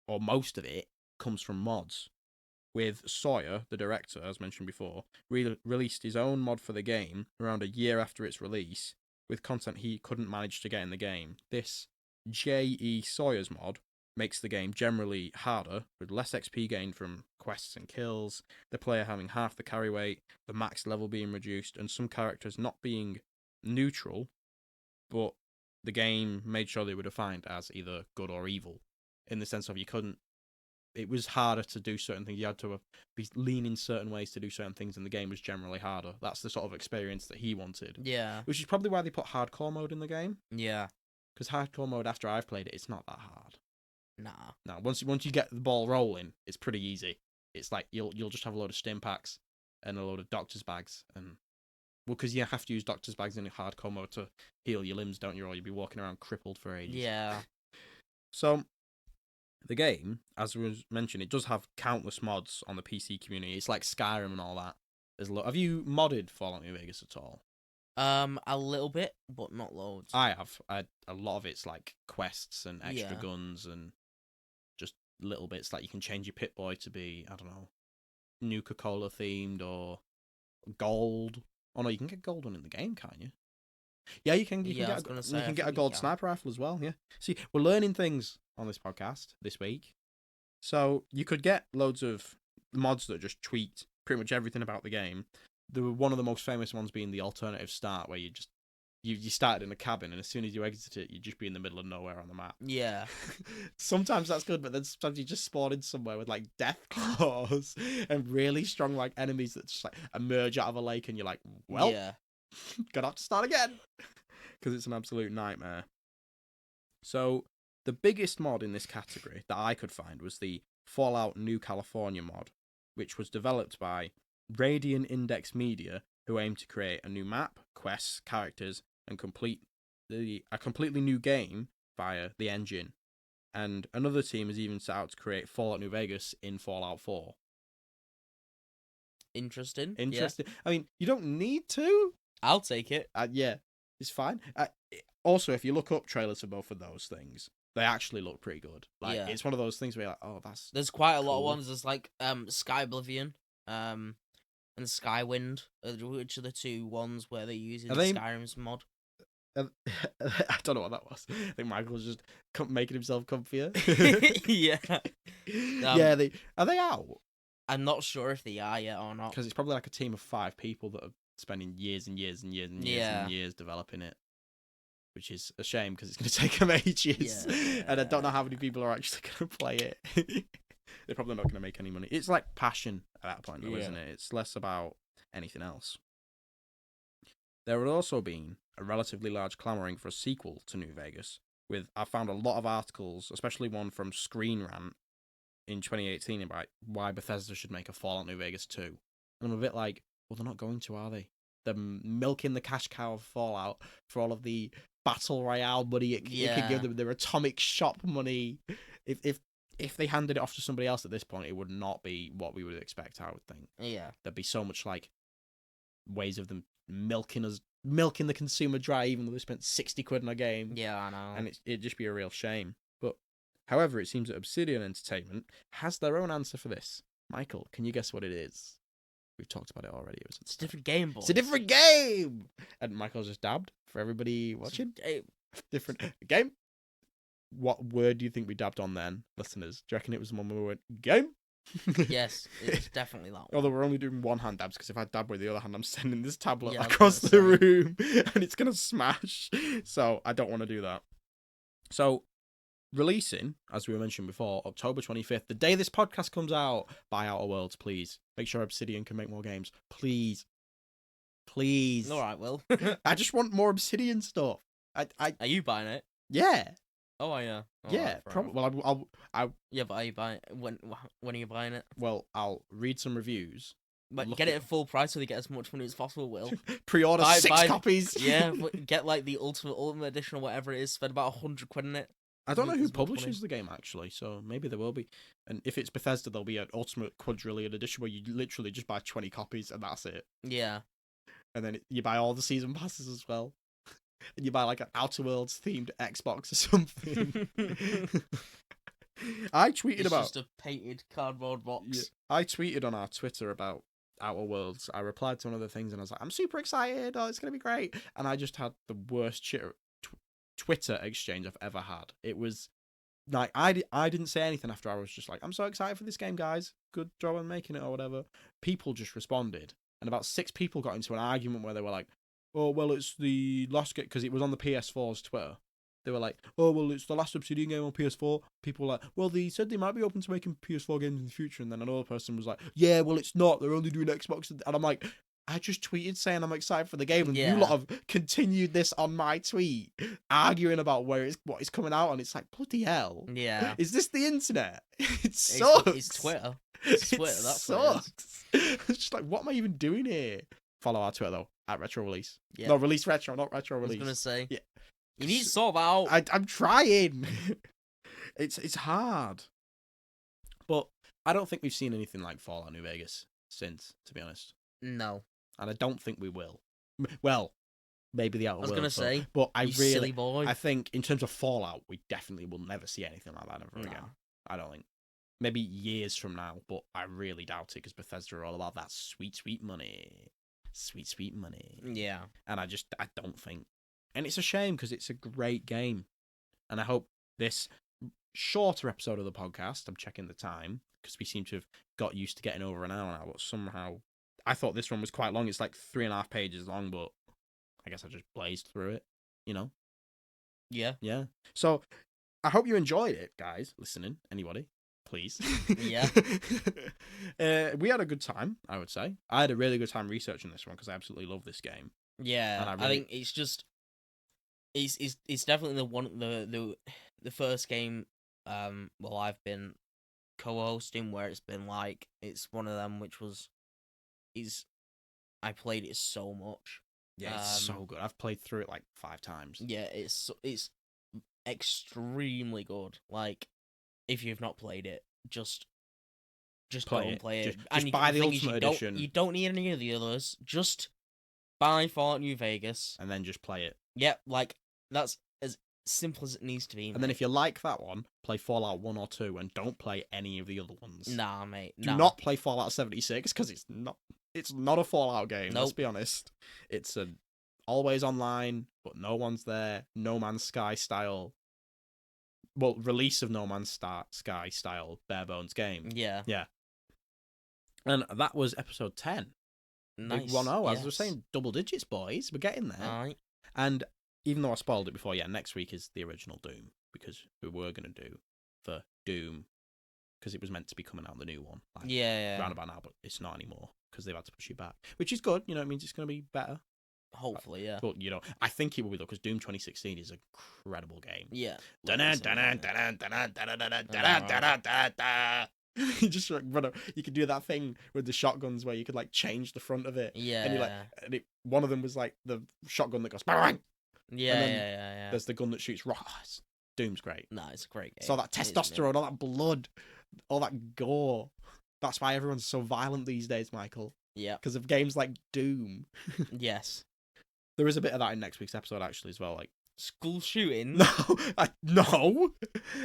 or most of it, comes from mods. With Sawyer, the director, as mentioned before, released his own mod for the game around a year after its release, with content he couldn't manage to get in the game. This J.E. Sawyer's mod makes the game generally harder, with less XP gained from quests and kills, the player having half the carry weight, the max level being reduced, and some characters not being neutral, but the game made sure they were defined as either good or evil, in the sense of it was harder to do certain things. You had to be leaning certain ways to do certain things, and the game was generally harder. That's the sort of experience that he wanted. Yeah. Which is probably why they put hardcore mode in the game. Yeah. Because hardcore mode, after I've played it, it's not that hard. Nah. No, once you get the ball rolling, it's pretty easy. It's like you'll just have a load of stim packs and a load of doctor's bags, and because you have to use doctor's bags in hardcore mode to heal your limbs, don't you? Or you'll be walking around crippled for ages. Yeah. So the game, as was mentioned, it does have countless mods on the PC community. It's like Skyrim and all that. Have you modded Fallout New Vegas at all? A little bit, but not loads. I have. A lot of it's like quests and extra guns and just little bits. Like you can change your Pip-Boy to be, I don't know, Nuka-Cola themed or gold. Oh no, you can get gold one in the game, can't you? Yeah, you can. You can get a gold sniper rifle as well. Yeah. See, we're learning things on this podcast this week. So you could get loads of mods that just tweak pretty much everything about the game. One of the most famous ones being the alternative start, where you started in a cabin, and as soon as you exit it, you'd just be in the middle of nowhere on the map. Yeah. Sometimes that's good, but then sometimes you just spawn in somewhere with like death claws and really strong like enemies that just like emerge out of a lake, and you're like, well, yeah. gonna have to start again because it's an absolute nightmare. So the biggest mod in this category that I could find was the Fallout New California mod, which was developed by Radiant Index Media, who aim to create a new map, quests, characters, and a completely new game via the engine. And another team has even set out to create Fallout New Vegas in Fallout 4. Interesting. Yeah. I mean, you don't need to. I'll take it. Yeah, it's fine. Also, if you look up trailers for both of those things, they actually look pretty good. Like, it's one of those things where you're like, oh, that's There's quite a lot of ones. There's like Sky Oblivion, and Skywind, which are the two ones where they're using Skyrim's mod. I don't know what that was. I think Michael was just making himself comfier. Yeah. Are they out? I'm not sure if they are yet or not. Because it's probably like a team of 5 people that are spending years and years and years and years and years developing it. Which is a shame because it's going to take them ages. Yeah. And I don't know how many people are actually going to play it. They're probably not going to make any money. It's like passion at that point, though, isn't it? It's less about anything else. There had also been a relatively large clamouring for a sequel to New Vegas. I found a lot of articles, especially one from Screen Rant in 2018 about why Bethesda should make a Fallout New Vegas 2. And I'm a bit like, well, they're not going to, are they? They're milking the cash cow of Fallout for all of the Battle Royale money it can give them, their atomic shop money. If they handed it off to somebody else at this point, it would not be what we would expect, I would think. Yeah. There'd be so much like ways of them milking the consumer dry, even though they spent 60 quid on a game. Yeah, I know. And it'd just be a real shame. But however, it seems that Obsidian Entertainment has their own answer for this. Michael, can you guess what it is? We've talked about it already. It's a different game, boys. It's a different game! And Michael's just dabbed for everybody watching. Different game. What word do you think we dabbed on then, listeners? Do you reckon it was the one where we went, game? Yes, it's definitely that one. Although we're only doing one hand dabs, because if I dab with the other hand, I'm sending this tablet Yeah, across the room, and it's going to smash. So I don't want to do that. So, releasing, as we mentioned before, October 25th, the day this podcast comes out, buy Outer Worlds, please. Make sure Obsidian can make more games. Please. Please. All right, Will. I just want more Obsidian stuff. Are you buying it? Yeah. Oh, yeah. All Yeah, right, probably. Well, I'll. Yeah, but are you buying it? When are you buying it? Well, I'll read some reviews. But get it at full price so you get as much money as possible, Will. Pre-order six copies. Yeah, get like the ultimate edition or whatever it is. Spend about 100 quid in it. I don't know who publishes the game, actually, so maybe there will be. And if it's Bethesda, there'll be an Ultimate Quadrillion edition where you literally just buy 20 copies and that's it. Yeah. And then you buy all the season passes as well. And you buy like an Outer Worlds themed Xbox or something. I tweeted It's just a painted cardboard box. Yeah, I tweeted on our Twitter about Outer Worlds. I replied to one of the things and I was like, I'm super excited. Oh, it's going to be great. And I just had the worst Twitter exchange I've ever had. It was like, I didn't say anything after. I was just like, I'm so excited for this game, guys. Good job on making it or whatever. People just responded. And about 6 people got into an argument where they were like, oh, well, it's the last game, because it was on the PS4's Twitter. They were like, oh, well, it's the last Obsidian game on PS4. People were like, well, they said they might be open to making PS4 games in the future. And then another person was like, yeah, well, it's not. They're only doing Xbox. And I'm like, I just tweeted saying I'm excited for the game. And you lot have continued this on my tweet, arguing about what it's coming out. And it's like, bloody hell. Yeah. Is this the internet? It sucks. It's Twitter. It's Twitter. It That's sucks. It's just like, what am I even doing here? Follow our Twitter, though, at Retro Release. Yeah. No, Release Retro, not Retro Release. I was going to say. Yeah. You need to sort that out. I'm trying. It's hard. But I don't think we've seen anything like Fallout New Vegas since, to be honest. No. And I don't think we will. Well, maybe the Outer Worlds. I was going to say, but silly boy. I think in terms of Fallout, we definitely will never see anything like that ever again. I don't think. Maybe years from now, but I really doubt it because Bethesda are all about that sweet, sweet money. Sweet, sweet money. Yeah. And I don't think. And it's a shame because it's a great game. And I hope this shorter episode of the podcast, I'm checking the time, because we seem to have got used to getting over an hour now, but somehow I thought this one was quite long. It's like 3.5 pages long, but I guess I just blazed through it, you know? Yeah. Yeah. So I hope you enjoyed it, guys, listening. Anybody? Please. Yeah. We had a good time, I would say. I had a really good time researching this one because I absolutely love this game. Yeah, I think it's just it's definitely the first game well I've been co-hosting where it's been like it's one of them which I played it so much. Yeah, it's so good. I've played through it like 5 times. Yeah, it's extremely good. Like if you've not played it, just go and play it. Just buy the Ultimate Edition. You don't need any of the others. Just buy Fallout New Vegas. And then just play it. Yep, like, that's as simple as it needs to be. And then if you like that one, play Fallout 1 or 2 and don't play any of the other ones. Nah, mate. Do not play Fallout 76 because it's not a Fallout game, nope. Let's be honest. It's an always online, but no one's there, No Man's Sky style. Well, release of No Man's Sky style bare bones game. Yeah. Yeah. And that was episode 10. Nice. Big 1-0. As I was saying, double digits, boys. We're getting there. All right. And even though I spoiled it before, yeah, next week is the original Doom, because we were going to do for Doom, because it was meant to be coming out, the new one. Like, yeah. Round about now, but it's not anymore, because they've had to push it back, which is good. You know, it means it's going to be better. Hopefully, yeah. But, you know, I think it will be, though, because Doom 2016 is an incredible game. Yeah. You just like run up. You could do that thing with the shotguns where you could like change the front of it. Yeah. And you like, one of them was like the shotgun that goes bang. Yeah. Yeah. There's the gun that shoots rocks. Doom's great. No, it's a great game. So that testosterone, all that blood, all that gore. That's why everyone's so violent these days, Michael. Yeah. Because of games like Doom. Yes. There is a bit of that in next week's episode, actually, as well. Like school shooting. No,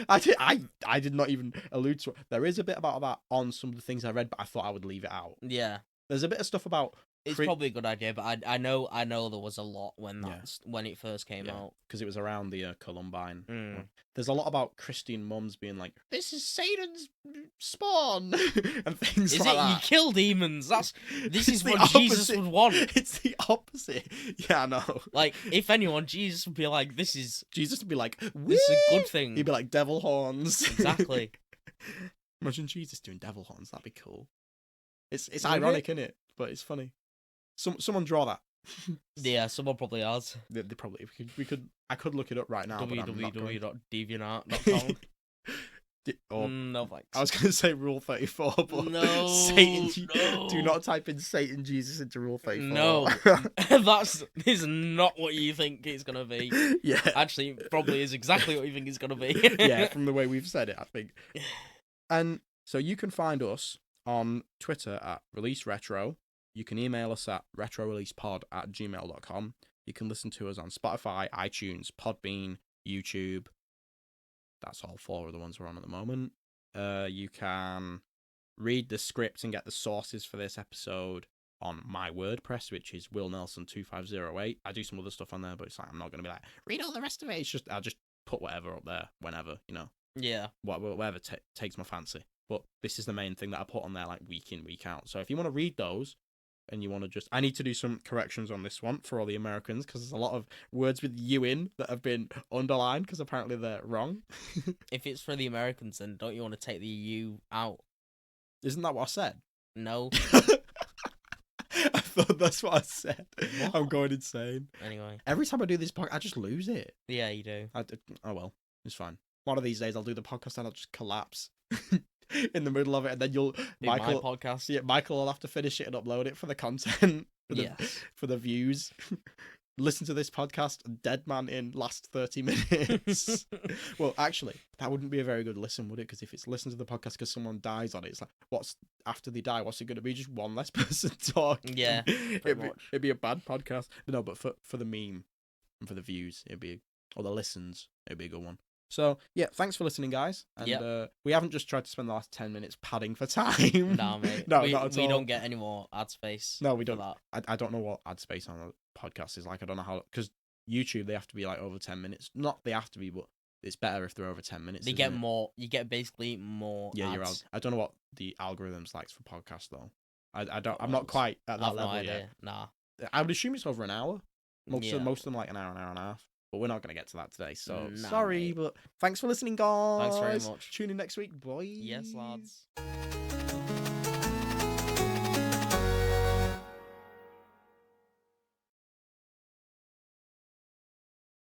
I did not even allude to it. There is a bit about that on some of the things I read, but I thought I would leave it out. Yeah. There's a bit of stuff about. It's probably a good idea, but I know there was a lot when when it first came out, because it was around the Columbine. Mm. There's a lot about Christian mums being like, "This is Satan's spawn," and things is like it that. you kill demons? This is what opposite. Jesus would want. It's the opposite. Yeah, I know. Like, if anyone, Jesus would be like, Jesus would be like, this is a good thing. He'd be like, devil horns. Exactly. Imagine Jesus doing devil horns. That'd be cool. It's ironic, isn't it? But it's funny. Someone draw that. Yeah, someone probably has. They probably I could look it up right now. www.deviantart.com. No thanks. I was going to say Rule 34, but no, Satan. No. Do not type in Satan Jesus into Rule 34. No, this is not what you think it's gonna be. Yeah, actually, it probably is exactly what you think it's gonna be. Yeah, from the way we've said it, I think. And so you can find us on Twitter at Release Retro. You can email us at retroreleasepod@gmail.com. You can listen to us on Spotify, iTunes, Podbean, YouTube. That's all 4 of the ones we're on at the moment. You can read the script and get the sources for this episode on my WordPress, which is willnelson2508. I do some other stuff on there, but it's like I'm not going to be like, read all the rest of it. It's just I'll just put whatever up there whenever, Yeah. Whatever takes my fancy. But this is the main thing that I put on there like week in, week out. So if you want to read those, and you want to I need to do some corrections on this one for all the Americans, because there's a lot of words with you in that have been underlined because apparently they're wrong. If it's for the Americans, then don't you want to take the U out? Isn't that what I said? No. I thought that's what I said. What? I'm going insane. Anyway. Every time I do this podcast, I just lose it. Yeah, you do. Oh well, it's fine. One of these days I'll do the podcast and I'll just collapse. In the middle of it, and then my podcast. Yeah, Michael will have to finish it and upload it for the content, for the views. Listen to this podcast, dead man in last 30 minutes. Well, actually, that wouldn't be a very good listen, would it? Because if it's listen to the podcast because someone dies on it, it's like, what's after they die? What's it going to be? Just one less person talking? Yeah, it'd be a bad podcast. But no, but for the meme and for the views, or the listens, it'd be a good one. So, yeah, thanks for listening, guys. And we haven't just tried to spend the last 10 minutes padding for time. Nah, mate. No, not at all. We don't get any more ad space. No, we don't. I don't know what ad space on a podcast is like. I don't know how... Because YouTube, they have to be like over 10 minutes. Not they have to be, but it's better if they're over 10 minutes. They get more... You get basically more ads. I don't know what the algorithms likes for podcasts, though. I'm not quite at that level yet. Nah. I would assume it's over an hour. Most of them like an hour and a half. But we're not going to get to that today, so sorry, but thanks for listening, guys. Thanks very much. Tune in next week, boys. Yes, lads.